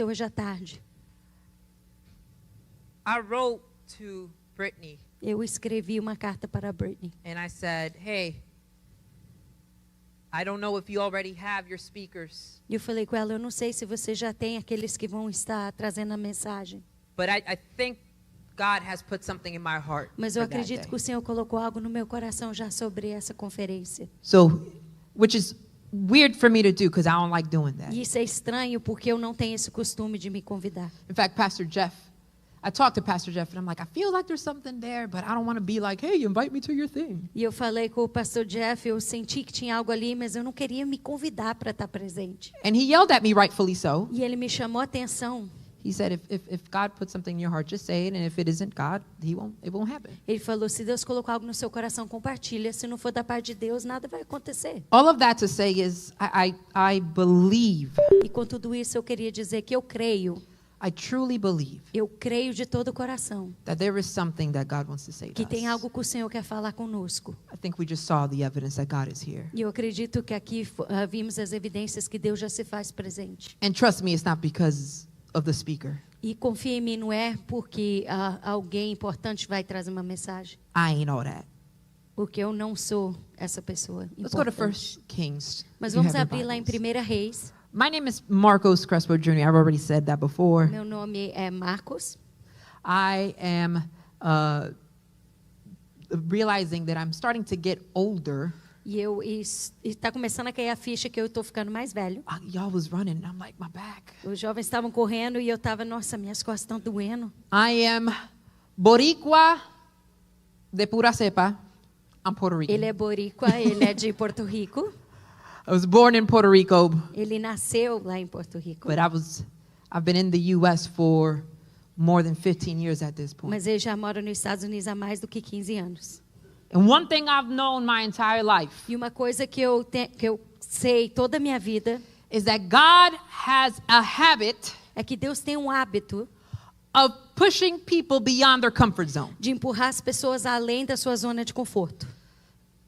Hoje à tarde. I wrote to Brittany Eu escrevi uma carta para a Brittany. and I said, hey, I don't know if you already have your speakers, E eu falei com ela, eu não sei se você já tem aqueles que vão estar trazendo a mensagem. but I think God has put something in my heart. Mas eu for that acredito day. que o Senhor colocou algo no meu coração já sobre essa conferência. So, which is weird for me to do because I don't like doing that. E isso é estranho porque eu não tenho esse costume de me convidar. In fact, Pastor Jeff, I talked to Pastor Jeff and I'm like, I feel like there's something there, but I don't want to be like, hey, invite me to your thing. E eu falei com o pastor Jeff, eu senti que tinha algo ali, mas eu não queria me convidar para estar presente. And he yelled at me, rightfully so. E ele me chamou a atenção. He said, if God puts something in your heart, just say it, and if it isn't God, it won't happen. Ele falou, se Deus colocou algo no seu coração, compartilha. Se não for da parte de Deus, nada vai acontecer. All of that to say is, I believe, E com tudo isso eu queria dizer que eu creio de todo o coração, that there is something that God wants to say to que tem us. algo que o Senhor quer falar conosco. I think we just saw the evidence that God is here. E eu acredito que aqui vimos as evidências que Deus já se faz presente. And trust me, it's not because of the speaker. E confia em mim, não é porque alguém importante vai trazer uma mensagem. I ain't all that. Porque eu não sou essa pessoa Let's go to importante. 1 Kings. Mas if you vamos have your abrir lá em Bibles. 1 Reis. My name is Marcos Crespo Jr. I've already said that before. Meu nome é Marcos. I am realizing that I'm starting to get older. E está começando a cair a ficha que eu estou ficando mais velho. Y'all was running, and I'm like, my back. Os jovens estavam correndo e eu estava, nossa, minhas costas estão doendo. I am Boricua de pura cepa. I'm Puerto Rican. Ele é boricua, ele é de Porto Rico. I was born in Puerto Rico, Ele nasceu lá em Porto Rico. but I've been in the U.S. for more than 15 years at this point. Mas ele já mora nos Estados Unidos há mais do que 15 anos. And one thing I've known my entire life E uma coisa que eu sei toda a minha vida is that God has a habit é que Deus tem um hábito of pushing people beyond their comfort zone. de empurrar as pessoas além da sua zona de conforto.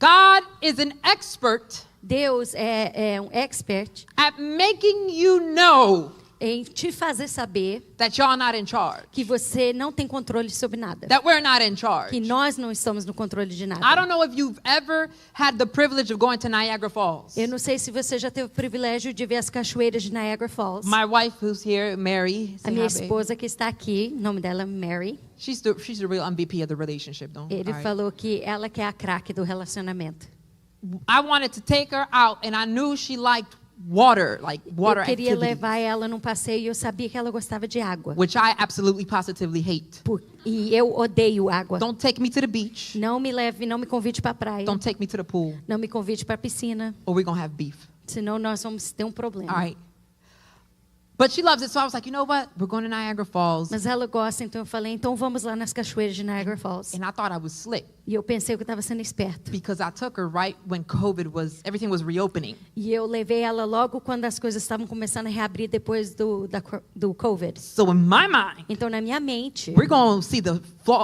God is an expert Deus é um expert at making you know em te fazer saber that you're not in charge, que você não tem controle sobre nada. that we're not in charge. Que nós não estamos no controle de nada. I don't know if you've ever had the privilege of going to Niagara Falls. Eu não sei se você já teve o privilégio de ver as cachoeiras de Niagara Falls. My wife who's here, Mary, A say minha hi, babe. esposa que está aqui, o nome dela é Mary. She's the real MVP of the relationship, don't Ele all right. falou que ela que é a craque do relacionamento. I wanted to take her out, and I knew she liked water Eu queria activities, levar ela num passeio e eu sabia que ela gostava de água. which I absolutely positively hate. E eu odeio água. Don't take me to the beach. Não me leve, não me convide para a praia. Don't take me to the pool, Não me convide para a piscina. or we're gonna have beef. Senão nós vamos ter um problema. All right. But she loves it, so I was like, you know what? We're going to Niagara Falls. Mas ela gosta, então eu falei, então vamos lá nas cachoeiras de Niagara Falls. And I thought I was slick E eu pensei que eu estava sendo esperto. because I took her right when everything was reopening. E eu levei ela logo quando as coisas estavam começando a reabrir depois do COVID. So in my mind, Então, na minha mente, we're going to see the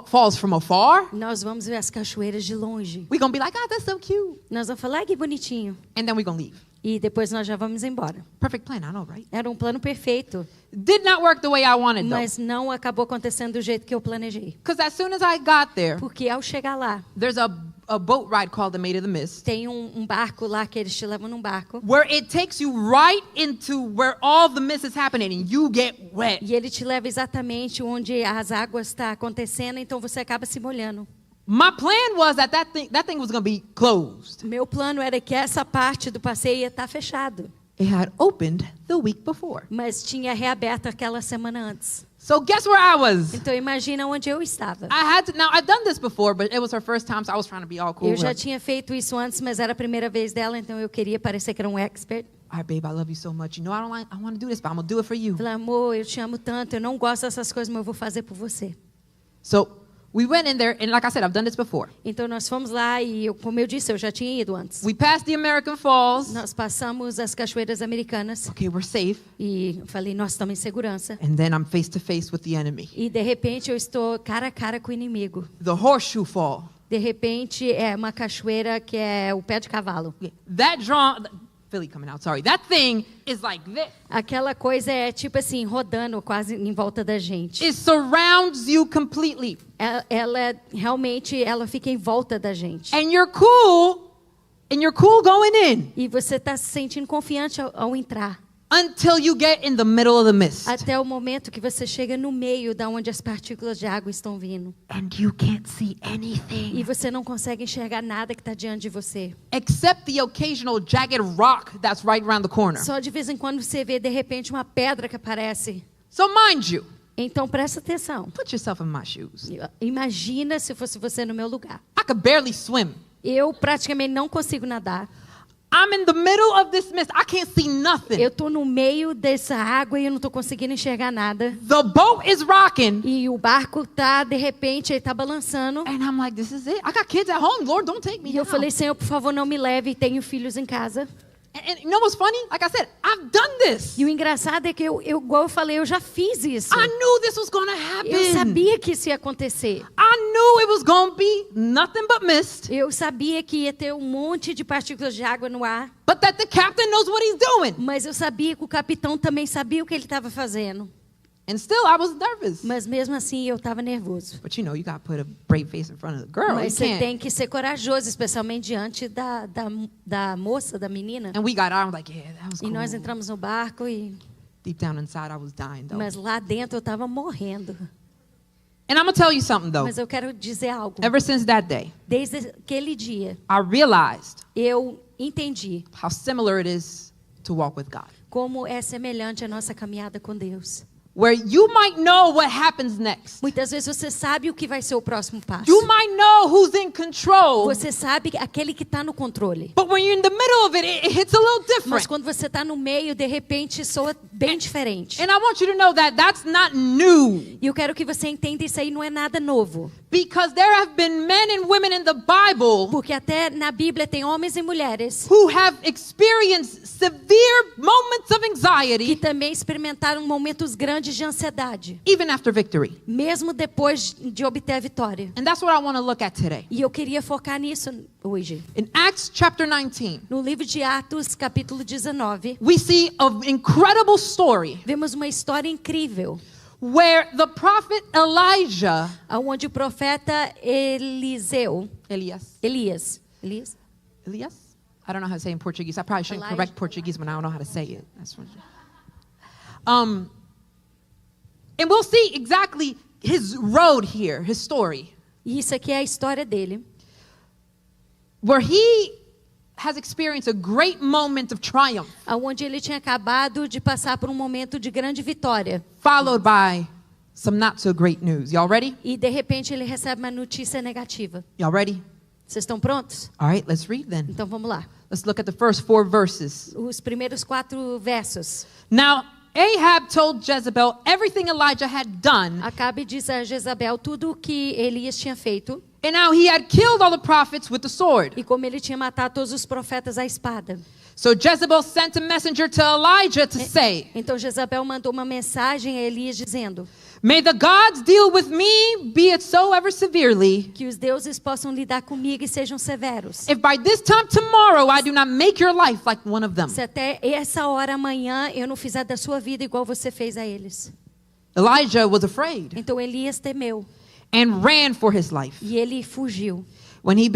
falls from afar. nós vamos ver as cachoeiras de longe. We're going to be like, oh, that's so cute. Nós vamos falar, ai, que bonitinho. And then we're going to leave. E depois nós já vamos embora. Perfect plan, I know, right? Era um plano perfeito, Did not work the way I wanted, though. mas não acabou acontecendo do jeito que eu planejei. Because as soon as I got there, Porque ao chegar lá, there's a boat ride called the Maid of the Mist, tem um barco lá que eles te levam num barco. where it takes you right into where all the mist is happening and you get wet. E ele te leva exatamente onde as águas estão acontecendo, então você acaba se molhando. My plan was that thing was going to be closed. Meu plano era que essa parte do passeio ia estar fechado, It had opened the week before. mas tinha reaberto aquela semana antes. So guess where I was? Então imagina onde eu estava. Now I've done this before, but it was her first time, so I was trying to be all cool. Eu já tinha feito isso antes, mas era a primeira vez dela, então eu queria parecer que era um expert. All right, babe, I love you so much. You know I want to do this, but I'm going to do it for you. Falei, amor, eu te amo tanto, eu não gosto dessas coisas, mas eu vou fazer por você. So we went in there, and like I said, I've done this before. Então nós fomos lá e, como eu disse, eu já tinha ido antes. We passed the American Falls. Nós passamos as cachoeiras americanas Okay, we're safe. e eu falei, nós estamos em segurança. And then I'm face to face with the enemy. E de repente eu estou cara a cara com o inimigo. The Horseshoe Fall. De repente é uma cachoeira que é o pé de cavalo. That drawn Philly coming out, sorry. That thing is like this. Aquela coisa é tipo assim, rodando quase em volta da gente. It surrounds you completely. Ela realmente, ela fica em volta da gente. And you're cool going in. E você está se sentindo confiante ao entrar. Until you get in the middle of the mist. Até o momento que você chega no meio da onde as partículas de água estão vindo. And you can't see anything. E você não consegue enxergar nada que está diante de você. Except the occasional jagged rock that's right around the corner. Só de vez em quando você vê de repente uma pedra que aparece. So mind you. Então presta atenção. Put yourself in my shoes. Imagina se fosse você no meu lugar. I could barely swim. Eu praticamente não consigo nadar. I'm in the middle of this mist. I can't see nothing. Eu tô no meio dessa água e eu não tô conseguindo enxergar nada. The boat is rocking. E o barco tá, de repente, ele tá balançando. And I'm like, this is it. I got kids at home. Lord, don't take me E eu now. falei, Senhor, por favor, não me leve. Tenho filhos em casa. And you know what's funny? Like I said, I've done this. E o engraçado é que igual eu falei, eu já fiz isso. I knew this was gonna happen. Eu sabia que isso ia acontecer. I knew it was gonna be nothing but mist. Eu sabia que ia ter um monte de partículas de água no ar. But that the captain knows what he's doing. Mas eu sabia que o capitão também sabia o que ele estava fazendo. And still, I was nervous. Mas mesmo assim, eu estava nervoso. But you know, you gotta put a brave face in front of the girl. Mas You você can't. tem que ser corajoso, especialmente diante da moça, da menina. And we got out. I'm like, yeah, that was E cool. nós entramos no barco e... Deep down inside, I was dying though. Mas lá dentro eu estava morrendo. And I'm gonna tell you something though. Mas eu quero dizer algo. Ever since that day, Desde aquele dia, I realized eu entendi how similar it is to walk with God. como é semelhante a nossa caminhada com Deus. Where you might know what happens next. Muitas vezes você sabe o que vai ser o próximo passo. You might know who's in control. Você sabe aquele que está no controle. But when you're in the middle of it, it hits a little Mas different. quando você está no meio, de repente soa bem diferente. And I want you to know that that's not new. E eu quero que você entenda, isso aí não é nada novo. Because there have been men and women in the Bible Porque até na Bíblia tem homens e mulheres who have experienced severe moments of que anxiety também experimentaram momentos grandes de ansiedade, even after victory. mesmo depois de obter a vitória. And that's what I want to look at today. E eu queria focar nisso hoje. In Acts chapter 19, No livro de Atos, capítulo 19, we see an incredible story vemos uma história incrível, where the prophet Elijah, onde o profeta Elias, Elias? I don't know how to say it in Portuguese. I probably shouldn't Elijah. correct Portuguese when I don't know how to say it. That's what. And we'll see exactly his road here, his story, e isso aqui é a história dele, where he has experienced a great moment of triumph, onde ele tinha acabado de passar por um momento de grande vitória. followed by some not so great news. Y'all ready? E de repente ele recebe uma notícia negativa. Y'all ready? Vocês estão prontos? All right, let's read then. Então vamos lá. Let's look at the first 4 verses. Os primeiros 4 versos. Now, Ahab told Jezebel everything Elijah had done, Acabe diz a Jezabel tudo o que Elias tinha feito and how he had killed all the prophets with the sword. e como ele tinha matado todos os profetas à espada. So Jezebel sent a messenger to Elijah to say, Então Jezabel mandou uma mensagem a Elias dizendo "May the gods deal with me, be it so ever severely, que os deuses possam lidar comigo e sejam severos. if by this time tomorrow I do not make your life like one of them." Se até essa hora amanhã eu não fizer da sua vida igual você fez a eles. Elijah was afraid Então Elias temeu and ran for his life. e ele fugiu. When he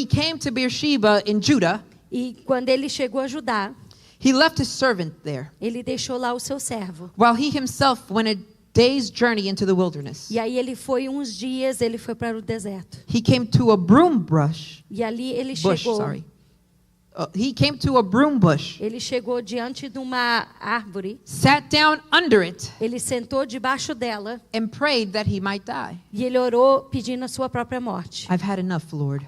came to Beersheba in Judah, E quando ele chegou a Judá, he left his servant there, ele deixou lá o seu servo. while he himself went a day's journey into the wilderness. E aí ele foi ele foi para o deserto. He came to a broom bush. E ali ele Bush, chegou. sorry. He came to a broom bush, Ele chegou diante de uma árvore, sat down under it, ele sentou debaixo dela and prayed that he might die. e ele orou pedindo a sua própria morte. I've had enough, Lord.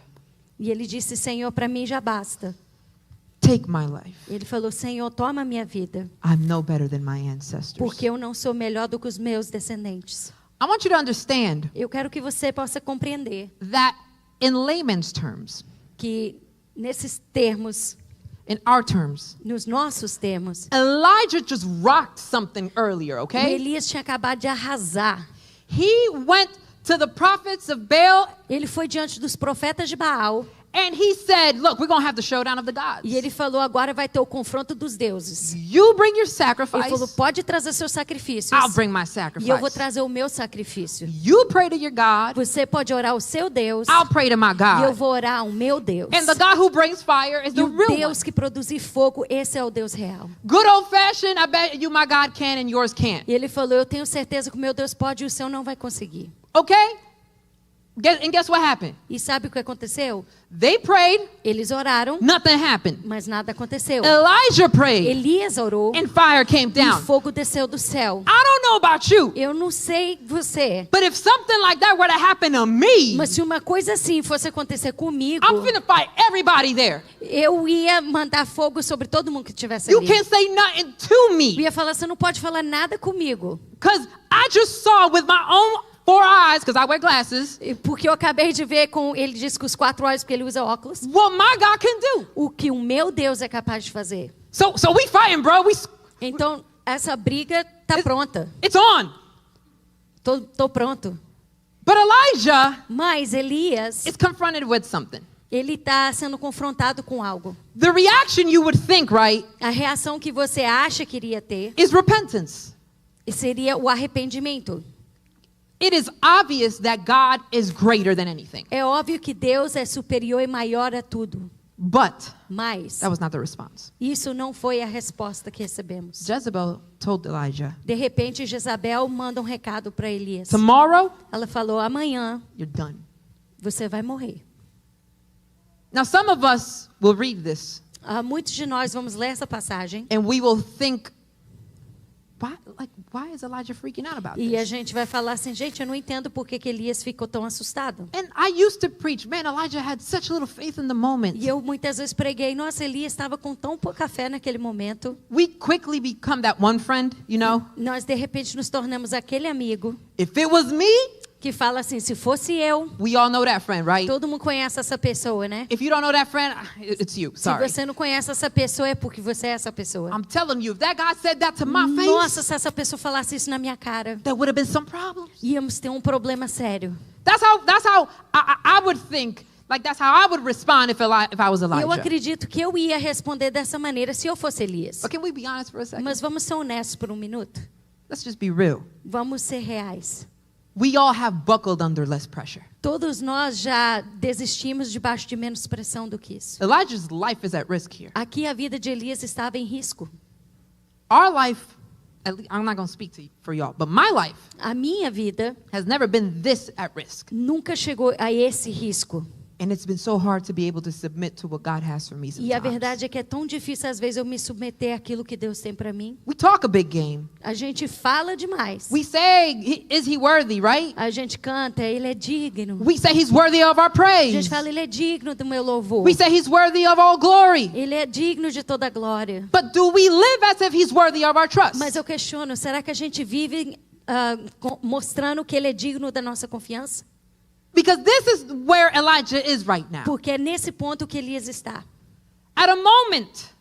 E ele disse: Senhor, para mim já basta. Take my life. Ele falou: Senhor, toma minha vida, I'm no better than my ancestors. porque eu não sou melhor do que os meus descendentes. I want you to understand Eu quero que você possa compreender that in layman's terms, que nesses termos, in our terms, nos nossos termos, Elijah just rocked something earlier, o okay? Elias tinha acabado de arrasar. He went to the prophets of Baal Ele foi diante dos profetas de Baal And he said, look, we're going to have the showdown of the gods. E ele falou, agora vai ter o confronto dos deuses. You bring your Ele falou, sacrifice. pode trazer seus sacrifícios. I'll bring my E eu vou sacrifice. trazer o meu sacrifício. You pray to your God. Você pode orar ao seu Deus. I'll pray to my E eu God. vou orar ao meu Deus. And the God who brings fire is E the o real one. Deus que produz fogo, esse é o Deus real. Good old fashioned, I bet you my God can and yours can't. E ele falou, eu tenho certeza que o meu Deus pode e o seu não vai conseguir. Okay? And guess what happened? E sabe o que aconteceu? They prayed, Eles oraram, nothing happened. mas nada aconteceu. Elijah prayed, Elias orou and fire came e down. fogo desceu do céu. I don't know about you, Eu não sei você, but if something like that were to happen to me, mas se uma coisa assim fosse acontecer comigo, I'm finna fight everybody there. eu ia mandar fogo sobre todo mundo que estivesse You ali. can't say nothing to Eu me, ia falar, você não pode falar nada comigo. because I just saw with my own 4 eyes, because I wear glasses, Porque eu acabei de ver com ele diz que os 4 olhos, porque ele usa óculos, what my God can do. o que o meu Deus é capaz de fazer. So we fighting, bro. Então, essa briga tá pronta. It's on. Tô pronto. But Elijah Mas Elias, is confronted with something. ele tá sendo confrontado com algo. The reaction you would think, right, A reação que você acha que iria ter is repentance. seria o arrependimento. It is obvious that God is greater than anything. É óbvio que Deus é superior e maior a tudo. But Mas that was not the response. isso não foi a resposta que recebemos. Jezebel told Elijah, De repente, Jezabel manda um recado para Elias. tomorrow, Ela falou, amanhã you're done. você vai morrer. Now, some of us will read this Muitos de nós vamos ler essa passagem and we will think, why is Elijah freaking out about e a this? gente vai falar assim, gente, eu não entendo por que Elias ficou tão assustado. And I used to preach, man, Elijah had such little faith in the moment. E eu muitas vezes preguei, nossa, Elias estava com tão pouca fé naquele momento. We quickly become that one friend, you know? Nós, de repente, nos tornamos aquele amigo If it was me, que fala assim, se fosse eu, we all know that friend, right? todo mundo conhece essa pessoa, né? If you don't know that friend, it's you. Sorry. Se você não conhece essa pessoa, é porque você é essa pessoa. I'm telling you, if that guy said that to my Nossa, face, se essa pessoa falasse isso na minha cara, there would have been some problems. íamos ter um problema sério. That's how I would think. Like that's how I would respond if I was Eu Elijah. acredito que eu ia responder dessa maneira se eu fosse Elias. But can we be honest for a second? Mas vamos ser honestos por um minuto. Let's just be real. Vamos ser reais. We all have buckled under less pressure. Todos nós já desistimos debaixo de menos pressão do que isso. Elijah's life is at risk here. Aqui a vida de Elias estava em risco. Our life, I'm not going to speak for y'all, but my life A minha vida has never been this at risk. nunca chegou a esse risco. And it's been so hard to be able to submit to what God has for me E a sometimes. verdade é que é tão difícil às vezes eu me submeter àquilo que Deus tem para mim. We talk a big game. A gente fala demais. We say, is he worthy, right? A gente canta, ele é digno. We say he's worthy of our A praise. gente fala, ele é digno do meu louvor. We say he's worthy of all glory. Ele é digno de toda a glória. But do we live as if he's worthy of our trust? Mas eu questiono, será que a gente vive mostrando que ele é digno da nossa confiança? Because this is where Elijah is right now. Porque é nesse ponto que Elias está. At a moment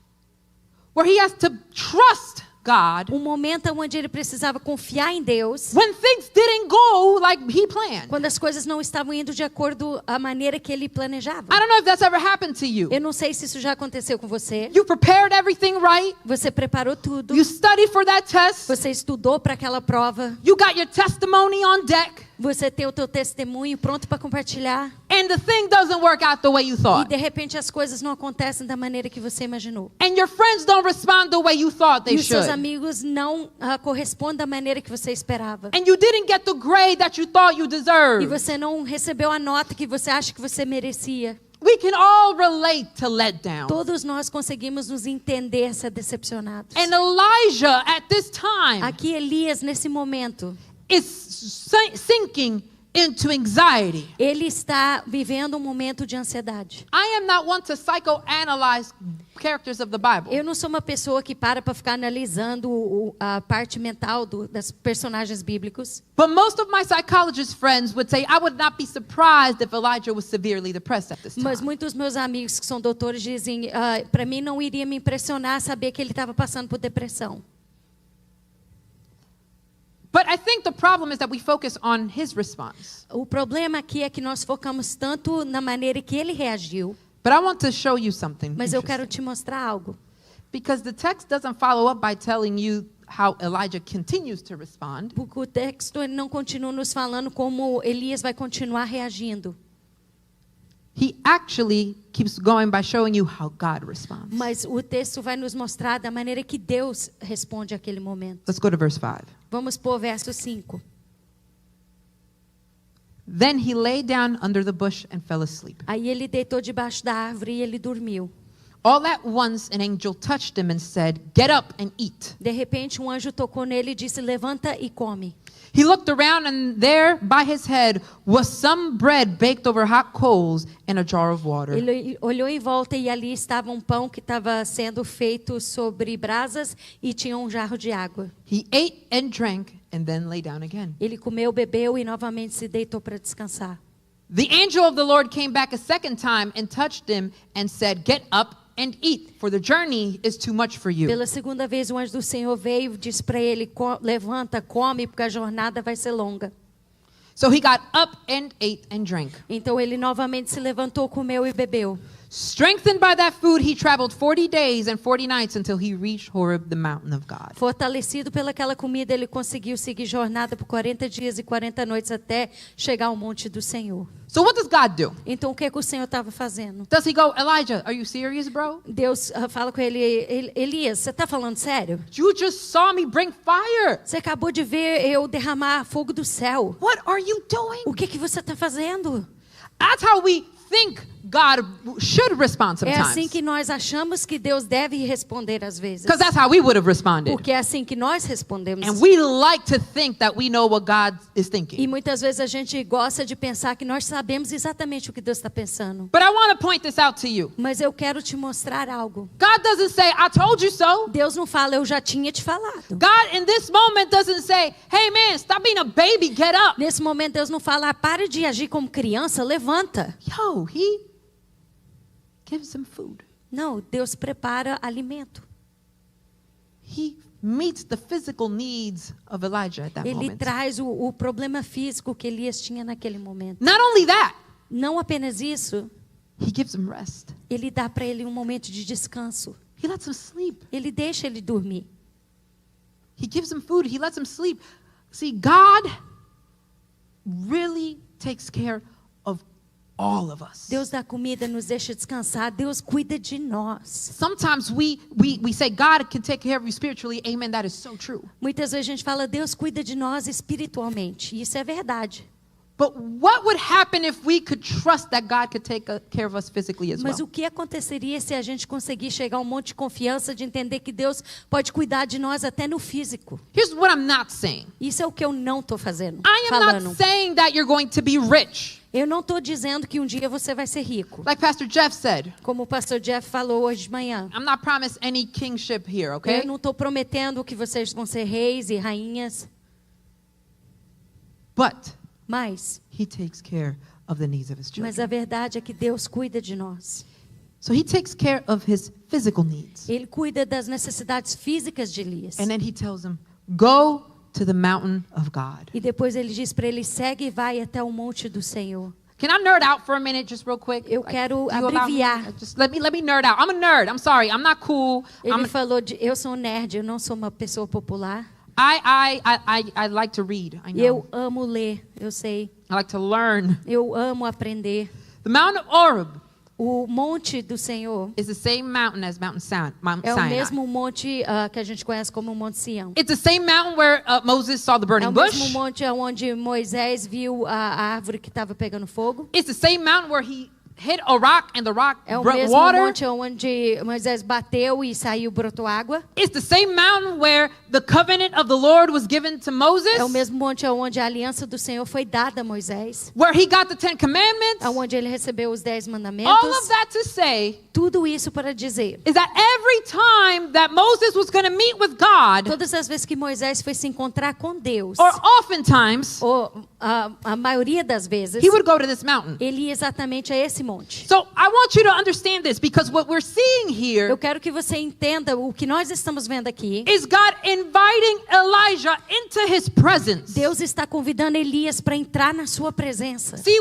where he has to trust God Um momento onde ele precisava confiar em Deus, when things didn't go like he planned. quando as coisas não estavam indo de acordo à maneira que ele planejava. I don't know if that's ever happened to you. Eu não sei se isso já aconteceu com você. You prepared everything right. Você preparou tudo. You studied for that test. Você estudou para aquela prova. You got your testimony on deck. Você tem o teu testemunho pronto para compartilhar. And the thing doesn't work out the way you E thought. de repente as coisas não acontecem da maneira que você imaginou. And your friends don't respond the way you thought they E os seus should. amigos não correspondem da maneira que você esperava. And you didn't get the grade that you thought you E deserved. você não recebeu a nota que você acha que você merecia. We can all relate to letdown. Todos nós conseguimos nos entender ser decepcionados. And Elijah at this time Aqui Elias, nesse momento, is sinking into anxiety. ele está vivendo um momento de ansiedade. I am not one to psychoanalyze characters of the Bible. Eu não sou uma pessoa que para ficar analisando a parte mental das personagens bíblicos. But most of my psychologist friends would say I would not be surprised if Elijah was severely depressed at this time. Mas muitos meus amigos que são doutores dizem, para mim não iria me impressionar saber que ele estava passando por depressão. But I think the problem is that we focus on his response. O problema aqui é que nós focamos tanto na maneira que ele reagiu, But I want to show you something Mas eu quero interesting. te mostrar algo. Because the text doesn't follow up by telling you how Elijah continues to respond. Porque o texto ele não continua nos falando como Elias vai continuar reagindo. He actually keeps going by showing you how God responds. Mas o texto vai nos mostrar da maneira que Deus responde àquele momento. Let's go to verse 5. Vamos por verso 5. Then he lay down under the bush and fell asleep. Aí ele deitou debaixo da árvore e ele dormiu. All at once an angel touched him and said, "Get up and eat." De repente um anjo tocou nele e disse: levanta e come. He looked around and there by his head was some bread baked over hot coals and a jar of water. Ele olhou em volta e ali estava um pão que estava sendo feito sobre brasas e tinha um jarro de água. He ate and drank and then lay down again. Ele comeu, bebeu e novamente se deitou para descansar. The angel of the Lord came back a second time and touched him and said, "Get up and eat, for the journey is too much for you." Pela segunda vez o anjo do Senhor veio e disse para ele: levanta, come, porque a jornada vai ser longa. So he got up and ate and drank. Então ele novamente se levantou, comeu e bebeu. Strengthened by that food, he traveled 40 days and 40 nights until he reached Horeb, the mountain of God. Fortalecido pelaquela comida, ele conseguiu seguir jornada por 40 dias e 40 noites até chegar ao monte do Senhor. So what does God do? Então o que o Senhor estava fazendo? Does he go, "Elijah, are you serious, bro? Deus fala com ele: Elias, você está falando sério? You just saw me bring fire. Você acabou de ver eu derramar fogo do céu. What are you doing?" O que você está fazendo? That's how we think God should respond É assim sometimes. que nós achamos que Deus deve responder às vezes. Because that's how we would have responded. Porque é assim que nós respondemos. And we like to think that we know what God is E thinking. muitas vezes a gente gosta de pensar que nós sabemos exatamente o que Deus está pensando. But I want to point this out to you. Mas eu quero te mostrar algo. God doesn't say, "I told you so." Deus não fala: eu já tinha te falado. God in this moment doesn't say, "Hey man, stop being a baby, get up." Nesse momento Deus não fala: pare de agir como criança, levanta. Yo, he gives him food. Não, Deus prepara alimento. He meets the physical needs of Elijah at that Ele moment. traz o problema físico que Elias tinha naquele momento. Not only that, Não apenas isso, he gives him rest. ele dá para ele um momento de descanso. He lets him sleep. Ele deixa ele dormir. He gives him food. He lets him sleep. See, God really takes care of all of us. Deus dá comida, nos deixa descansar. Deus cuida de nós. Sometimes we say God can take care of you spiritually. Amen. That is so true. Muitas vezes a gente fala: Deus cuida de nós espiritualmente. E isso é verdade. But what would happen if we could trust that God could take care of us physically as Mas well? o que aconteceria se a gente conseguir chegar a um monte de confiança de entender que Deus pode cuidar de nós até no físico? Here's what I'm not saying. Isso é o que eu não estou fazendo. I am Falando. not saying that you're going to be rich. Eu não estou dizendo que um dia você vai ser rico. Like Pastor Jeff said, Como o pastor Jeff falou hoje de manhã. I'm not promised any kingship here, okay? Eu não estou prometendo que vocês vão ser reis e rainhas. But Mas he takes care of the needs of his a children. verdade é que Deus cuida de nós. So he takes care of his physical needs. Ele cuida das necessidades físicas de Elias. And then he tells him, "Go to the mountain of God." E depois ele diz para ele: segue e vai até o monte do Senhor. Can I nerd out for a minute, just real quick? Eu quero do you allow me? abreviar. Just let me nerd out. I'm a nerd. I'm sorry. I'm not cool. Ele falou eu sou um nerd, eu não sou uma pessoa popular. I like to read. I know. Eu amo ler, eu sei. I like to learn. Eu amo aprender. The Mount of Horeb O monte do Senhor is the same mountain as Mount é o Sinai. mesmo monte que a gente conhece como Monte Sião. It's the same mountain where Moses saw the É burning o mesmo bush. monte onde Moisés viu a árvore que estava pegando fogo. It's the same mountain where he hit a rock and the rock É o brought mesmo water. monte onde Moisés bateu e saiu, brotou água. It's the same mountain where the covenant of the Lord was given to Moses. É o mesmo monte onde a aliança do Senhor foi dada a Moisés. Where he got the 10 Commandments. É onde ele recebeu os 10 mandamentos. All of that to say Tudo isso para dizer. is that every time that Moses was going to meet with God, Todas as vezes que Moisés foi se encontrar com Deus, or oftentimes, ou a maioria das vezes, he would go to this mountain. ele ia exatamente a esse monte. So I want you to understand this, because what we're seeing here Eu quero que você entenda o que nós estamos vendo aqui. is God inviting Elijah into his presence. Deus está convidando Elias para entrar na sua presença. See,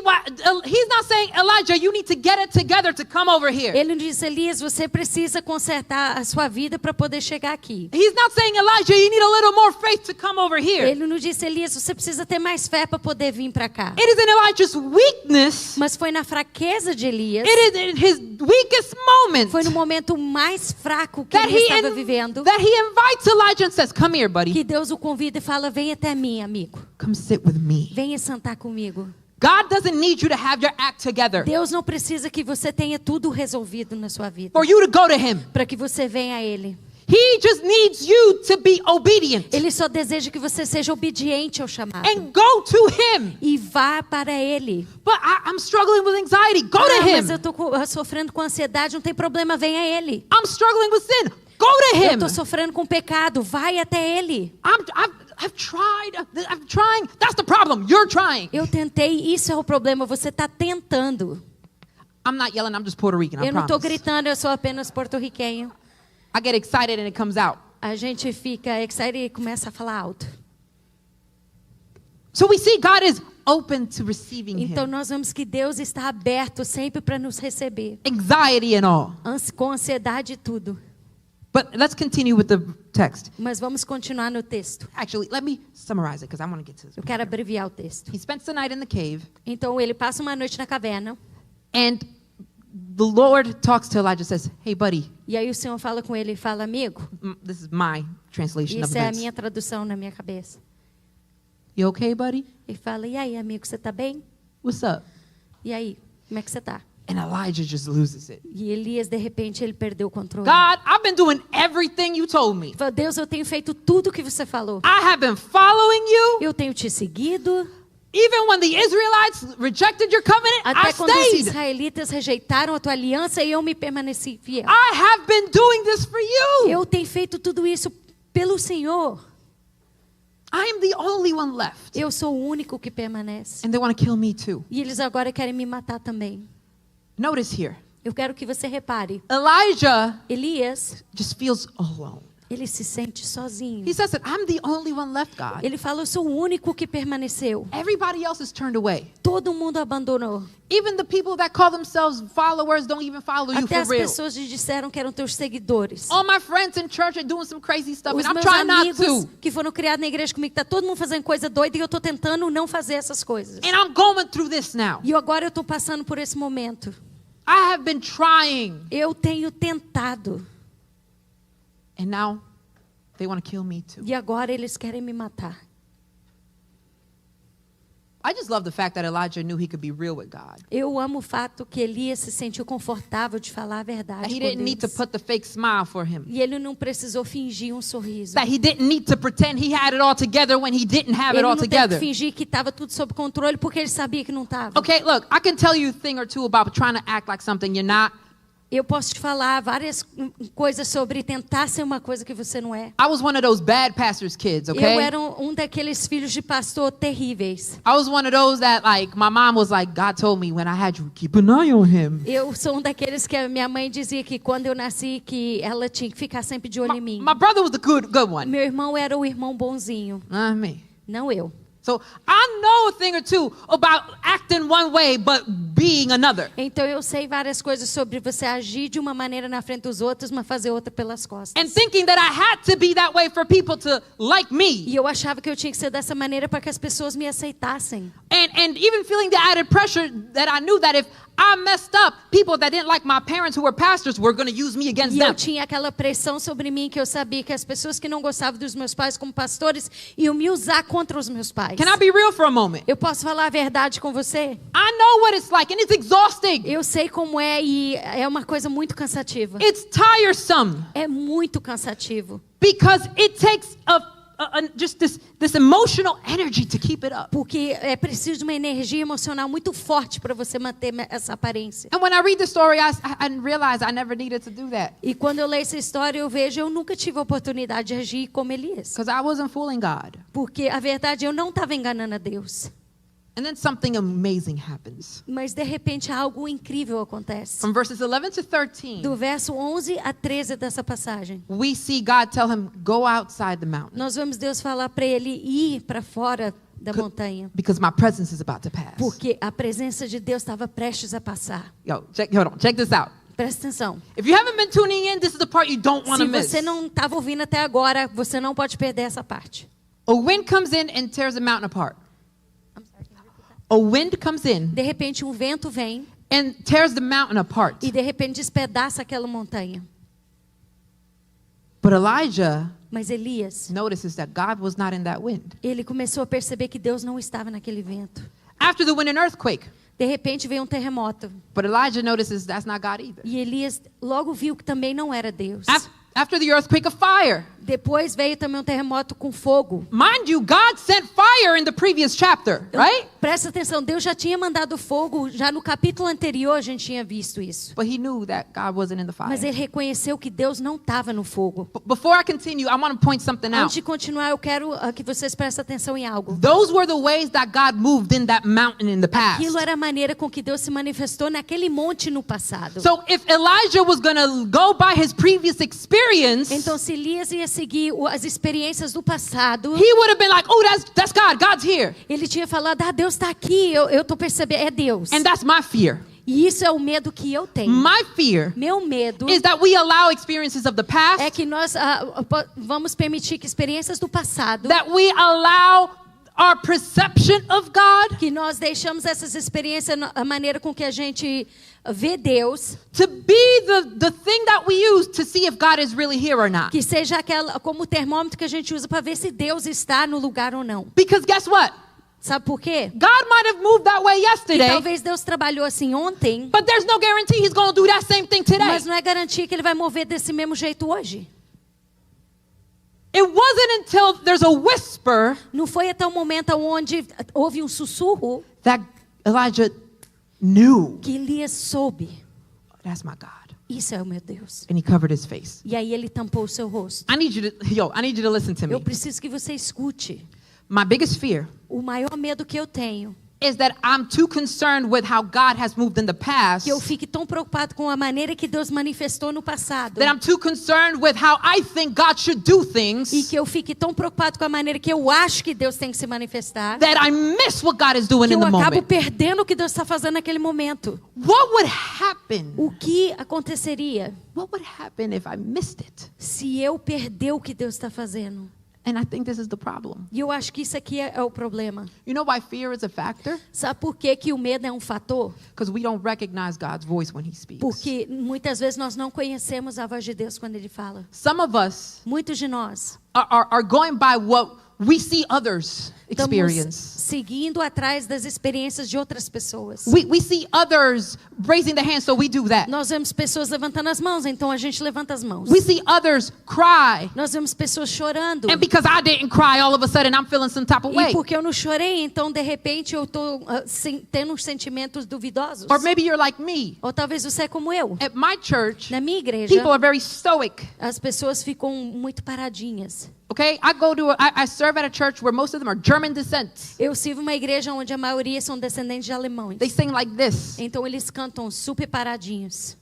he's not saying, Elijah, you need to get it together to come over here. Ele diz, Elias, você precisa consertar a sua vida para poder chegar aqui. He's not saying, Elijah, you need a little more faith to come over here. Ele não disse, Elias, você precisa ter mais fé para poder vir para cá. It is in Elijah's weakness, Mas foi na fraqueza de Elias, it is in his weakest moment, foi no momento mais fraco que that ele he, estava vivendo, that he invites Elijah and says, come here, buddy. que Deus o convida e fala, vem até mim, amigo. Come sit with me. Venha sentar comigo. God doesn't need you to have your act together Deus não precisa que você tenha tudo resolvido na sua vida for you to go to him. para que você venha a Ele. He just needs you to be obedient Ele só deseja que você seja obediente ao chamado and go to him. e vá para Ele. But I'm struggling with anxiety. Go to Mas eu him. estou sofrendo com ansiedade, não tem problema, venha a Ele. I'm struggling with sin. Go to Eu him. estou sofrendo com pecado, vai até Ele. I've tried. I'm trying. That's the problem. You're trying. Eu tentei, isso é o problema, você está tentando. I'm not yelling. I'm just Puerto Rican. I Eu não estou promise. gritando, eu sou apenas porto-riquenho. I get excited and it comes out. A gente fica excited e começa a falar alto. So we see God is open to receiving Então him. nós vemos que Deus está aberto sempre para nos receber. Anxiety and all. Com ansiedade e tudo. But let's continue with the text. Mas vamos continuar no texto. Actually, let me summarize it because I want to get to this. Eu quero abreviar o texto. He spends the night in the cave, Então ele passa uma noite na caverna. and the Lord talks to Elijah, says, hey, buddy, E aí o Senhor fala com ele e fala, amigo, this is my translation of isso é a events. minha tradução na minha cabeça. You okay, buddy? Ele fala, e aí, amigo, você tá bem? What's up? E aí, como é que você tá? And Elijah just loses it. E Elias, de repente, ele perdeu o controle. God, I've been doing everything you told me. Ele falou, Deus, eu tenho feito tudo o que você falou. I have been following you. Eu tenho te seguido. Even when the Israelites rejected your covenant, I Até quando os stayed. israelitas rejeitaram a tua aliança e eu me permaneci fiel. I have been doing this for you. Eu tenho feito tudo isso pelo Senhor. I am the only one left. Eu sou o único que permanece. And they want to kill me too. E eles agora querem me matar também. Notice here, Eu quero que você repare. Elijah Elias, just feels alone. ele se sente sozinho. He says that I'm the only one left, God. Ele fala, eu sou o único que permaneceu. Everybody else is turned away. Todo mundo abandonou. Even the people that call themselves followers don't even follow you Até for as real. pessoas que disseram que eram teus seguidores. All my friends in church are doing some crazy stuff, Os and I'm meus trying not amigos to. que foram criados na igreja comigo, tá todo mundo fazendo coisa doida e eu tô tentando não fazer essas coisas. And I'm going through this now. E agora eu tô passando por esse momento. I have been trying, Eu tenho tentado. and now they want to kill me too. E agora eles querem me matar. I just love the fact that Elijah knew he could be real with God. Eu amo o fato que Elias se sentiu confortável de falar a That verdade he com didn't need to Deus. put the fake smile for him. E ele não precisou fingir um sorriso. That he didn't need to pretend he had it all together when he didn't have it Ele all não teve que together. fingir que estava tudo sob controle porque ele sabia que não estava. Okay, look, I can tell you a thing or two about trying to act like something you're not. Eu posso te falar várias coisas sobre tentar ser uma coisa que você não é. I was one of those bad pastor's kids, Eu okay? era um daqueles filhos de pastor terríveis. I was one of those that, like, my mom was like, God told me when I had you, keep an eye on him. Eu sou um daqueles que a minha mãe dizia que quando eu nasci que ela tinha que ficar sempre de olho em mim. My brother was the good one. Meu irmão era o irmão bonzinho, Not me. não eu. So I know a thing or two about acting one way but being another. Então eu sei várias coisas sobre você agir de uma maneira na frente dos outros, mas fazer outra pelas costas. And thinking that I had to be that way for people to like me. E eu achava que eu tinha que ser dessa maneira para que as pessoas me aceitassem. And even feeling the added pressure that I knew that if I messed up, people that didn't like my parents who were pastors were going to use me against E eu them. tinha aquela pressão sobre mim que eu sabia que as pessoas que não gostavam dos meus pais como pastores iam me usar contra os meus pais. Can I be real for a moment? Eu posso falar a verdade com você? I know what it's like and it's exhausting. Eu sei como é e é uma coisa muito cansativa. It's tiresome É muito cansativo. because it takes just this emotional energy to keep it up. Porque é preciso de uma energia emocional muito forte para você manter essa aparência. And when I read the story, I realize I never needed to do that E quando eu leio essa história, eu vejo eu nunca tive a oportunidade de agir como Elias. because I wasn't fooling God. Porque a verdade, eu não estava enganando a Deus. And then something amazing happens. Mas de repente algo incrível acontece. From verses 11 to 13, Do verso 11 a 13 dessa passagem, we see God tell him, go outside the mountain nós vemos Deus falar para ele ir para fora da montanha, because my presence is about to pass. porque a presença de Deus estava prestes a passar. Hold on, check this out. Presta atenção. If you haven't been tuning in, this is the part you don't want Se to miss. você não estava ouvindo até agora, você não pode perder essa parte. A wind comes in and tears the mountain apart. A wind comes in De repente um vento vem and tears the mountain apart. e de repente despedaça aquela montanha. But Elijah Mas Elias, notices that God was not in that wind. ele começou a perceber que Deus não estava naquele vento. After the wind, an earthquake. De repente veio um terremoto. But Elijah notices that's not God either. E Elias logo viu que também não era Deus. After the earthquake, a fire. Depois veio também um terremoto com fogo. Mind you, God sent fire in the previous chapter, right? Presta atenção, Deus já tinha mandado fogo, já no capítulo anterior a gente tinha visto isso. But he knew that God wasn't in the Mas fire. ele reconheceu que Deus não estava no fogo. Before I continue, I want to point something Antes out. de continuar, eu quero que vocês prestem atenção em algo. Those were the ways that God moved in that mountain in the past. Aquilo era a maneira com que Deus se manifestou naquele monte no passado. So if Elijah was going to go by his previous experience, Então, se Elias ia seguir as experiências do passado, he would have been like, oh, that's God. God's here. ele tinha falado, Deus está aqui, eu estou percebendo, é Deus. And that's my fear. E isso é o medo que eu tenho. My fear Meu medo is that we allow experiences of the past, é que nós vamos permitir que experiências do passado, that we allow our perception of God que nós deixamos essas experiências, a maneira com que a gente vê Deus, to be the thing that we use to see if God is really here or not. que seja aquela como o termômetro que a gente usa para ver se Deus está no lugar ou não. Because guess what? Sabe por quê? God might have moved that way E yesterday, talvez Deus trabalhou assim ontem, but there's no guarantee he's going to do that same thing today. mas não é garantia que ele vai mover desse mesmo jeito hoje. It wasn't until there's a whisper Não foi até o momento onde houve um sussurro that Elijah knew, que Elias soube, that's my God. isso é o meu Deus. And he covered his face. E aí ele tampou o seu rosto. I need you to listen to Eu me. preciso que você escute. My biggest fear O maior medo que eu tenho, is that I'm too concerned with how God has moved in the past, que eu fique tão preocupado com a maneira que Deus manifestou no passado, that I'm too concerned with how I think God should do e things, que eu fique tão preocupado com a maneira que eu acho que Deus tem que se manifestar, that I miss what God is doing que in eu the acabo moment. perdendo o que Deus está fazendo naquele momento. What would happen? O que aconteceria What would happen if I missed it? se eu perder o que Deus está fazendo? And I think this is the problem. E eu acho que isso aqui é o problema. You know why fear is a factor? Sabe por que que o medo é um fator? Because we don't recognize God's voice when he speaks. Porque muitas vezes nós não conhecemos a voz de Deus quando Ele fala. Some of us Muitos de nós are going by what we see others estamos experience. seguindo atrás das experiências de outras pessoas. We see others raising their hands, so we do that. Nós vemos pessoas levantando as mãos, então a gente levanta as mãos. We see others cry. Nós vemos pessoas chorando. And because I didn't cry, all of a sudden I'm feeling some type of E way. porque eu não chorei, então de repente eu estou tendo uns sentimentos duvidosos. Or maybe you're like me. Ou talvez você é como eu. At my church, Na minha igreja, people are very stoic. as pessoas ficam muito paradinhas. Okay, I serve at a church where most of them are German descent. Eu sirvo uma igreja onde a maioria são descendentes de alemães. They sing like this. Então eles cantam super paradinhos.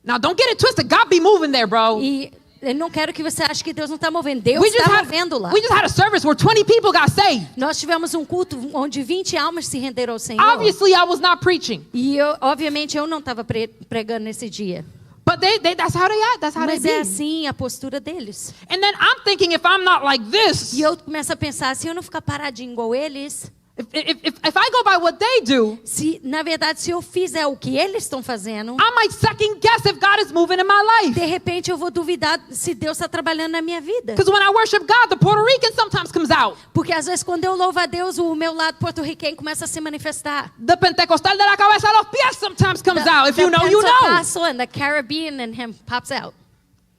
Now don't get it twisted. God be moving there, bro. E eu não quero que você ache que Deus não está movendo. Deus está movendo lá. we just had a service where 20 people got saved. Nós tivemos um culto onde 20 almas se renderam ao Senhor. Obviously, I was not preaching. E obviamente eu não estava pregando nesse dia. But that's how they act. That's how Mas they é be. assim a postura deles. And then I'm thinking, if I'm not like this, E eu começo a pensar, se eu não ficar paradinho igual eles, if I go by what they do, se na verdade se eu fizer o que eles estão fazendo, I might second guess if God is moving in my life. de repente eu vou duvidar se Deus está trabalhando na minha vida. Because when I worship God, the Puerto Rican sometimes comes out. Porque às vezes quando eu louvo a Deus, o meu lado porto-riquenho começa a se manifestar. The Pentecostal de la cabeza a los pies sometimes comes out. If you know, you know. Pentecostal and the Caribbean and him pops out.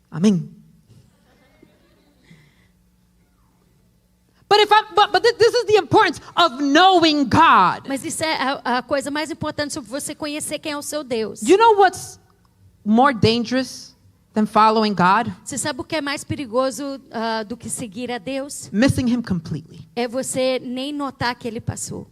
Amén. But this is the importance of knowing God. Mas isso é a coisa mais importante sobre você conhecer quem é o seu Deus. You know what's more dangerous than following God? Você sabe o que é mais perigoso do que seguir a Deus? Missing him completely. É você nem notar que ele passou.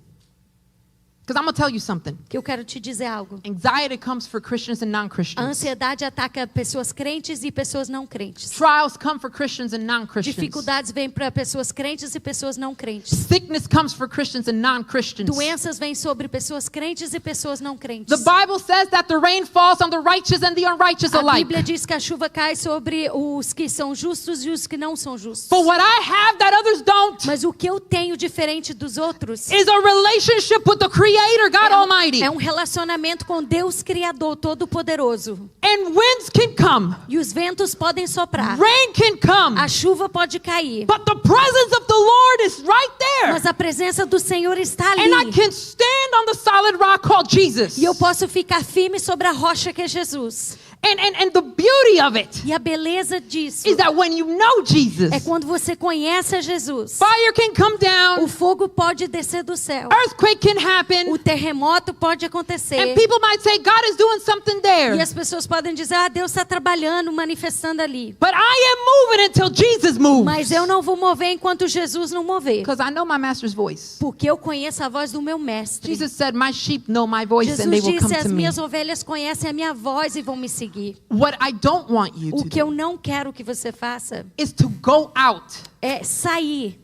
Because I'm going to tell you something. Que eu quero te dizer algo. Anxiety comes for Christians and A non-Christians. ansiedade ataca pessoas crentes e pessoas não crentes. Trials come for Christians and non-Christians. Dificuldades vêm para pessoas crentes e pessoas não crentes. Sickness comes for Christians and non-Christians. Doenças vêm sobre pessoas crentes e pessoas não crentes. The Bible says that the rain falls on the righteous and the unrighteous A alike. Bíblia diz que a chuva cai sobre os que são justos e os que não são justos. But what I have that others don't Mas o que eu tenho diferente dos outros is a relationship with the Creator, God Almighty. é um relacionamento com Deus Criador Todo-Poderoso. And winds can come, E os ventos podem soprar. rain can come, A chuva pode cair. but the presence of the Lord is right there. Mas a presença do Senhor está And I ali. can stand on the solid rock called Jesus. E eu posso ficar firme sobre a rocha que é Jesus. And the beauty of it E a beleza disso is that when you know Jesus, é quando você conhece a Jesus. fire can come O down, fogo pode descer do céu. earthquake can happen, O terremoto pode acontecer. and people might say God is doing something E there. as pessoas podem dizer, Deus está trabalhando, manifestando ali. But I am moving until Jesus moves. Mas eu não vou mover enquanto Jesus não mover. Because I know my master's voice. Porque eu conheço a voz do meu mestre. Jesus said, my sheep know my voice and they Jesus will come disse, to as me. minhas ovelhas conhecem a minha voz e vão me seguir. What I don't want you O to que eu do não quero que você faça is to go out é sair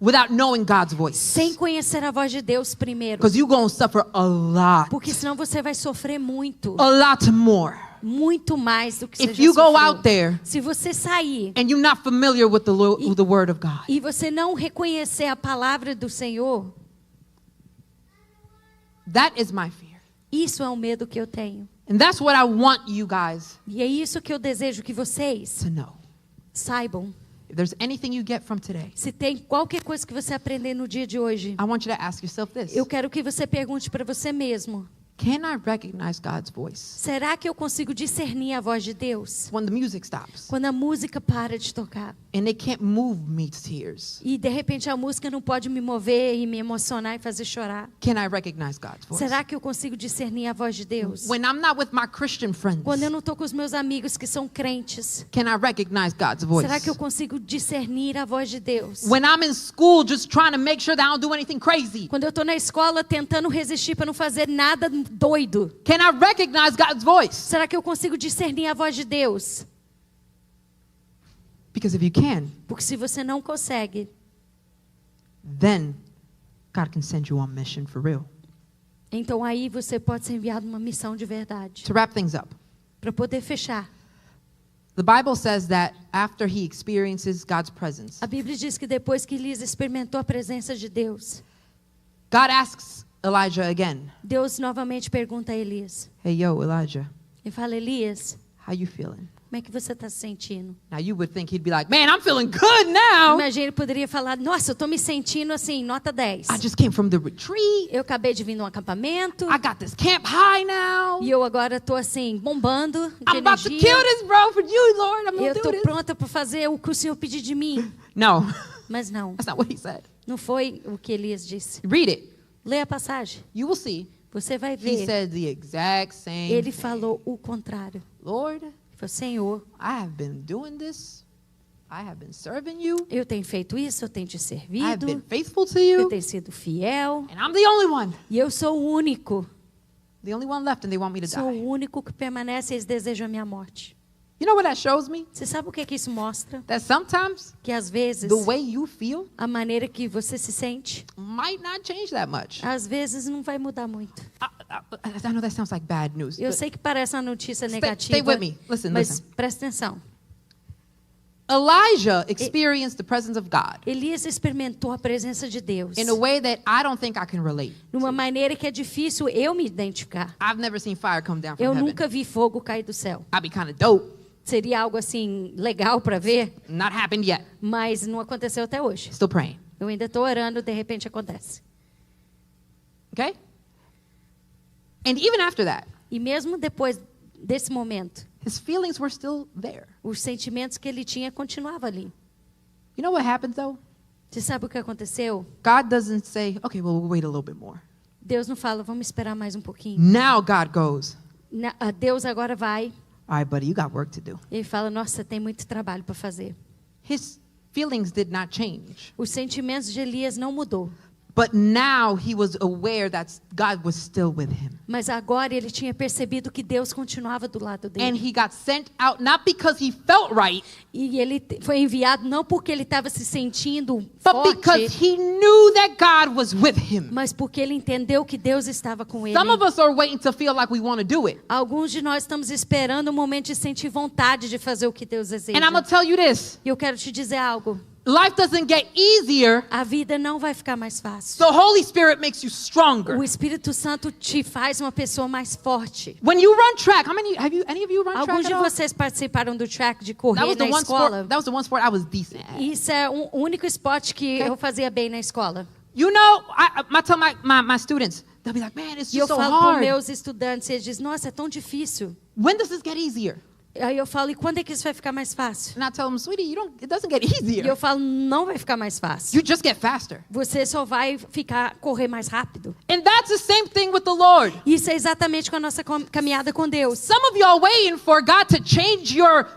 without knowing God's voice. sem conhecer a voz de Deus primeiro. Because you're going to suffer a lot. Porque senão você vai sofrer muito. A lot more. Muito mais do que você If já you go sofreu. out there Se você sair and you're not familiar with the word of God, e você não reconhecer a palavra do Senhor, that is my fear. isso é o medo que eu tenho. And that's what I want you guys E é isso que eu desejo que vocês to know. saibam. If there's anything you get from today, Se tem qualquer coisa que você aprender no dia de hoje, I want you to ask yourself this. eu quero que você pergunte para você mesmo. Can I recognize God's voice Será que eu consigo discernir a voz de Deus? when the music stops Quando a música para de tocar. and it can't move me to tears? E de repente a música não pode me mover e me emocionar e fazer chorar. Can I recognize God's voice? Será que eu consigo discernir a voz de Deus? When I'm not with my Christian friends, Quando eu não estou com os meus amigos que são crentes, can I recognize God's voice? será que eu consigo discernir a voz de Deus? When I'm in school just trying to make sure that I don't do anything crazy, Quando eu estou na escola tentando resistir para não fazer nada doido, can I recognize God's voice? será que eu consigo discernir a voz de Deus? Because if you can, Porque se você não consegue, then God can send you on mission for real. então aí você pode ser enviado numa missão de verdade. To wrap things up, Para poder fechar. the Bible says that after he experiences God's presence, A Bíblia diz que depois que Elias experimentou a presença de Deus, God asks Elijah again, Deus novamente pergunta a Elias. hey, yo, Elijah, Ele fala, Elias, how you feeling? como é que você está se sentindo? Now you would think he'd be like, man, I'm feeling good now. Imagina, ele poderia falar, nossa, eu estou me sentindo assim, nota 10. I just came from the retreat. Eu acabei de vir num acampamento I got this camp high now. e eu agora estou assim, bombando de I'm about to energia. kill this bro for you, Lord. I'm Eu going to do estou this. pronta para fazer o que o Senhor pediu de mim. No, Mas não, that's not what he said. não foi o que Elias disse. Read it. Leia a passagem, You will see. você vai He ver. said the exact same Ele thing. falou o contrário. Lord, Ele falou, Senhor, I have been doing this. I have been serving you. eu tenho feito isso, eu tenho te I have servido, been faithful to eu you. tenho sido fiel And I'm the only one. e eu sou o único. The only one left and they want me to Sou die. o único que permanece e eles desejam a minha morte. You know what that shows me? Você sabe o que que isso mostra? That sometimes Que às vezes the way you feel a maneira que você se sente, might not change that much. às vezes não vai mudar muito. I know that sounds like bad news. Eu but sei que parece uma notícia stay negativa, with me. Listen, mas listen. presta atenção. Elijah experienced the presence of God Elias experimentou a presença de Deus in a way that I don't think I can relate. numa maneira que é difícil eu me identificar. I've never seen fire come down from Eu heaven. nunca vi fogo cair do céu. I'd be kind of dope. Seria algo assim legal para ver, Not happened yet. mas não aconteceu até hoje. Still praying. Eu ainda estou orando, de repente acontece. Okay? And even after that, E mesmo depois desse momento, his feelings were still there. os sentimentos que ele tinha continuavam ali. You know what happened though? Você sabe o que aconteceu? God doesn't say, okay, well, we'll wait a little bit more. Deus não fala, vamos esperar mais um pouquinho. Now God goes, Deus agora vai. all right, buddy, you got work to do. Ele fala, nossa, tem muito trabalho para fazer. His feelings did not change, Os sentimentos de Elias não mudou, But now he was aware that God was still with him. Mas agora ele tinha percebido que Deus continuava do lado dele. And he got sent out not because he felt right, E ele foi enviado não porque ele estava se sentindo but because forte, he knew that God was with him. mas porque ele entendeu que Deus estava com ele. Some of us are waiting to feel like we want to do it. Alguns de nós estamos esperando o momento de sentir vontade de fazer o que Deus deseja. And I'm going to tell you this. E eu quero te dizer algo. Life doesn't get easier. A vida não vai ficar mais fácil. The Holy Spirit makes you stronger. O Espírito Santo te faz uma pessoa mais forte. When you run track, any of you run Alguns track de at all? vocês participaram do track de That correr was the na one escola? sport. That was the one sport I was decent at. Isso é o único esporte que eu fazia bem na escola. You know, I tell my students, they'll be like, man, it's E eu just so falo com hard. meus estudantes, eles dizem, nossa, é tão difícil. When does this get easier? Aí eu falo, e quando é que isso vai ficar mais fácil? And I tell them, sweetie, it doesn't get E easier. eu falo, não vai ficar mais fácil. You just get faster. Você só vai correr mais rápido. And that's the same thing with the Lord. Isso é exatamente com a nossa caminhada com Deus. Some of you are waiting for God to change your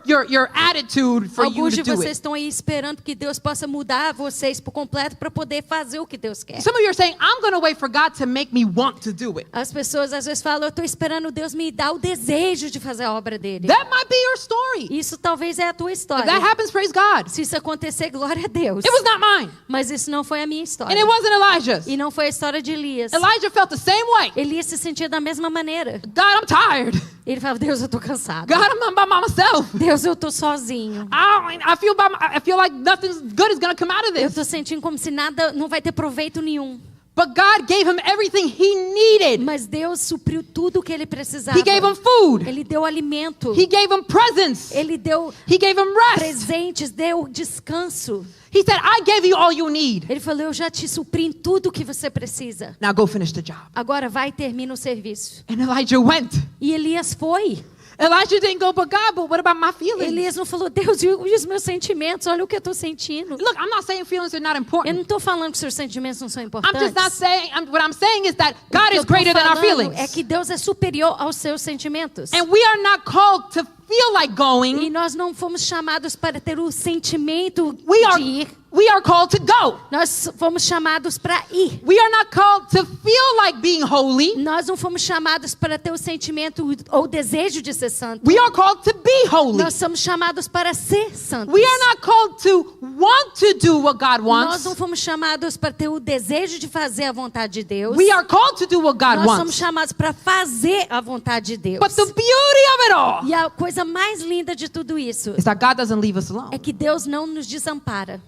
attitude for you Alguns to de do vocês it. estão aí esperando que Deus possa mudar vocês por completo para poder fazer o que Deus quer. Some of you are saying, I'm going to wait for God to make me want to do it. As pessoas às vezes falam, eu estou esperando Deus me dar o desejo de fazer a obra dele. That might be your story. Isso talvez é a tua If história. that happens, praise God. Se isso acontecer, glória a Deus. It was not mine. Mas isso não foi a minha história. And it wasn't Elijah's. E não foi a história de Elias. Elijah felt the same way. Elias se sentia da mesma maneira. God, I'm tired. Ele falava, Deus, eu estou cansado. God, I'm by myself. Deus, eu estou sozinho. I feel like nothing good is going to come out of Eu this. estou sentindo como se nada, não vai ter proveito nenhum. But God gave him everything he needed. Mas Deus supriu tudo o que ele precisava. He gave him food. Ele deu alimento. He gave him presents. Ele deu He gave him rest. presentes, deu descanso. He said, I gave you all you need. Ele falou, eu já te supri em tudo o que você precisa. Now go finish the job. Agora vai e termina o serviço. And Elijah went. E Elias foi. Elijah didn't go, but God, but what about my feelings? Elias não falou, Deus, e os meus sentimentos? Olha o que eu estou sentindo. Look, I'm not saying feelings are not Eu important. não estou falando que seus sentimentos não são I'm importantes. just not saying, what I'm saying is that God O que eu is tô greater than our falando feelings. é que Deus é superior aos seus sentimentos. And we are not called to feel like E going. nós não fomos chamados para ter o sentimento de ir. We are called to go. Nós fomos chamados para ir. We are not called to feel like being holy. Nós não fomos chamados para ter o sentimento ou o desejo de ser santo. We are called to be holy. Nós somos chamados para ser santos. We are not called to want to do what God Nós wants. não fomos chamados para ter o desejo de fazer a vontade de Deus. We are called to do what God Nós somos wants. chamados para fazer a vontade de Deus. But the beauty of it all E a coisa mais linda de tudo isso is that God doesn't leave us alone. é que Deus não nos desampara.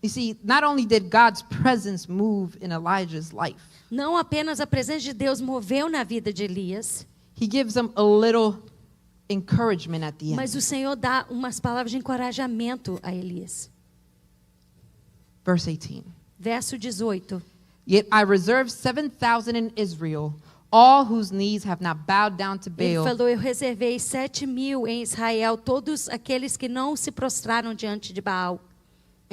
You see, not only did God's presence move in Elijah's life, Não apenas a presença de Deus moveu na vida de Elias, he gives him a little encouragement at the end. mas o Senhor dá umas palavras de encorajamento a Elias. Verse 18. Verso 18. Yet I reserve 7,000 in Israel, all whose knees have not bowed down to Ele Baal, falou, eu reservei 7.000 em Israel, todos aqueles que não se prostraram diante de Baal,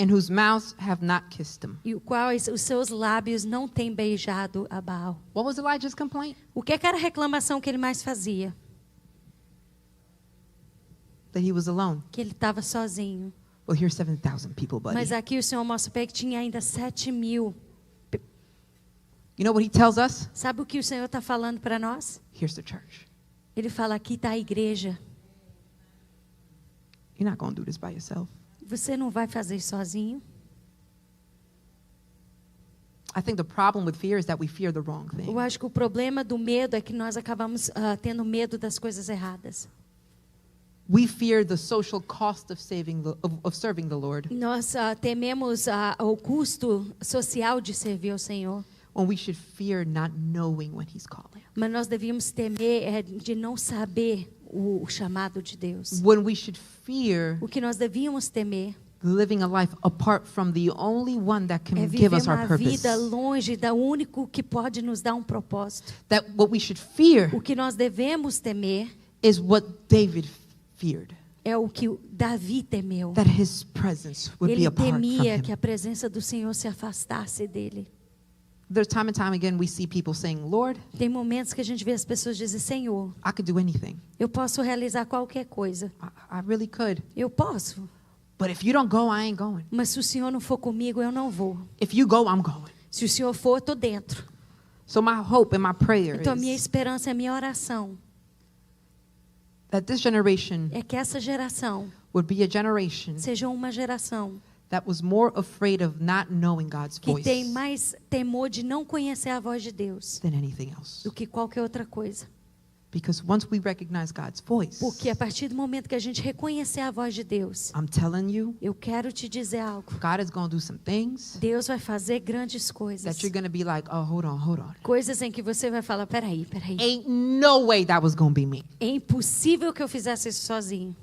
and whose mouths have not kissed him. e quais os seus lábios não têm beijado a Baal. What was Elijah's complaint? O que era a reclamação que ele mais fazia? That he was alone. Que ele estava sozinho. Well, here's 7,000 people, buddy. Mas aqui o Senhor mostra para ele que tinha ainda 7.000. You know what he tells us? Sabe o que o Senhor está falando para nós? Here's the church. Ele fala, aqui está a igreja. You're not going to do this by yourself. Você não vai fazer isso sozinho. I think the problem with fear is that we fear the wrong thing. Eu acho que o problema do medo é que nós acabamos tendo medo das coisas erradas. We fear the social cost of serving the Lord, Nós tememos o custo social de servir ao Senhor. when we should fear not knowing when he's calling. Mas nós devíamos temer de não saber o chamado de Deus. When we should fear O que nós devíamos temer living a life apart from the only one that can é give viver us our uma purpose. vida longe da único que pode nos dar um propósito. That what we should fear O que nós devemos temer is what David feared, é o que Davi temeu. that his presence would be Ele apart from temia him. que a presença do Senhor se afastasse dele. There's time and time again we see people saying, Lord, Tem momentos que a gente vê as pessoas dizer, Senhor, I could do anything. eu posso realizar qualquer coisa. I really could. Eu posso. But if you don't go, I ain't going. Mas se o Senhor não for comigo, eu não vou. If you go, I'm going. Se o Senhor for, eu estou dentro. So my hope and my prayer Então a minha is esperança e a minha oração that this generation é que essa geração would be a generation seja uma geração that was more afraid of not knowing God's que voice tem mais temor de não conhecer a voz de Deus than anything else. do que qualquer outra coisa. Because once we recognize God's voice, Porque a partir do momento que a gente reconhecer a voz de Deus, I'm telling you, eu quero te dizer algo. God is going to do some things Deus vai fazer grandes coisas. that you're going to be like, oh, hold on. Coisas em que você vai falar, peraí. Ain't no way that was going to be me. É impossível que eu fizesse isso sozinho.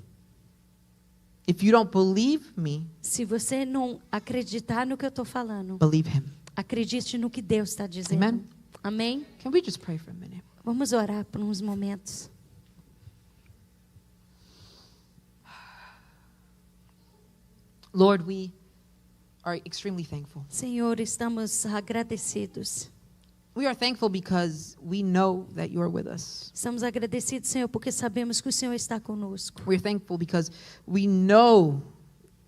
If you don't believe me, Se você não acreditar no que eu estou falando, believe him. acredite no que Deus está dizendo. Amen. Amém? Can we just pray for a minute? Vamos orar por uns momentos. Lord, we are extremely thankful. Senhor, estamos agradecidos. We are thankful because we know that you are with us. Estamos agradecidos, Senhor, porque sabemos que o Senhor está conosco. We're thankful because we know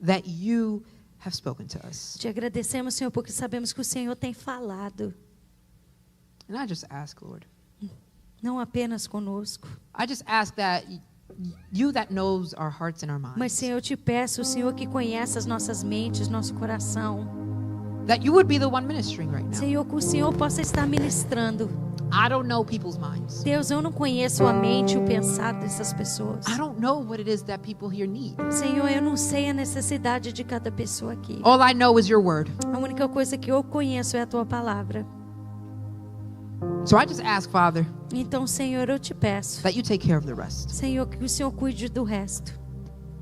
that you have spoken to us. Te agradecemos, Senhor, porque sabemos que o Senhor tem falado. And I just ask, Lord, Não apenas conosco. I just ask that you that knows our hearts and our Mas, minds, Senhor, eu te peço, o Senhor que conhece as nossas mentes, nosso coração. that you would be the one ministering right now. Senhor, que o Senhor possa estar ministrando. I don't know people's minds. Deus, eu não conheço a mente e o pensar dessas pessoas. I don't know what it is that people here need. Senhor, eu não sei a necessidade de cada pessoa aqui. All I know is your word. A única coisa que eu conheço é a tua palavra. So I just ask, Father, Então, Senhor, eu te peço, that you take care of the rest. Senhor, que o Senhor cuide do resto.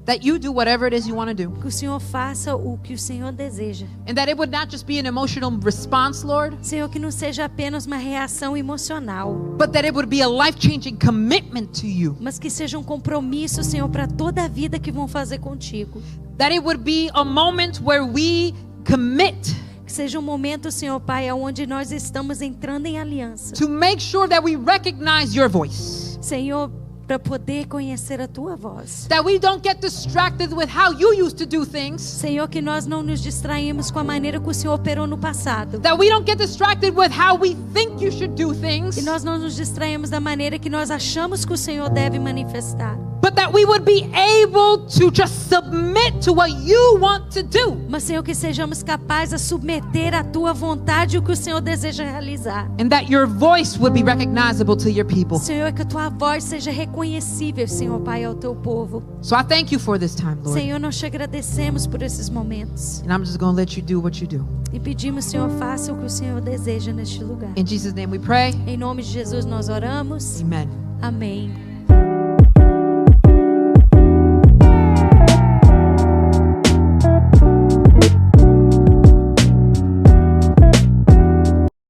That you do whatever it is you want to do. Que o Senhor faça o que o Senhor deseja. And that it would not just be an emotional response, Lord, Senhor, que não seja apenas uma reação emocional, but that it would be a life-changing commitment to you. mas que seja um compromisso, Senhor, para toda a vida que vão fazer contigo. That it would be a moment where we commit Que seja um momento, Senhor Pai, onde nós estamos entrando em aliança. to make sure that we recognize your voice. Senhor, para poder conhecer a tua voz. That we don't get distracted with how you used to do things. Senhor, que nós não nos distraímos com a maneira que o Senhor operou no passado. That we don't get distracted with how we think you should do things. E nós não nos distraímos da maneira que nós achamos que o Senhor deve manifestar. But that we would be able to just submit to what you want to do. Mas, Senhor, que sejamos capazes a submeter à tua vontade o que o Senhor deseja realizar. And that your voice would be recognizable to your people. Senhor, que a tua voz seja reconhecível, Senhor Pai, ao teu povo. So I thank you for this time, Lord. Senhor, nós te agradecemos por esses momentos. And I'm just going to let you do what you do. E pedimos, Senhor, faça o que o Senhor deseja neste lugar. In Jesus' name we pray. Em nome de Jesus nós oramos. Amen. Amém.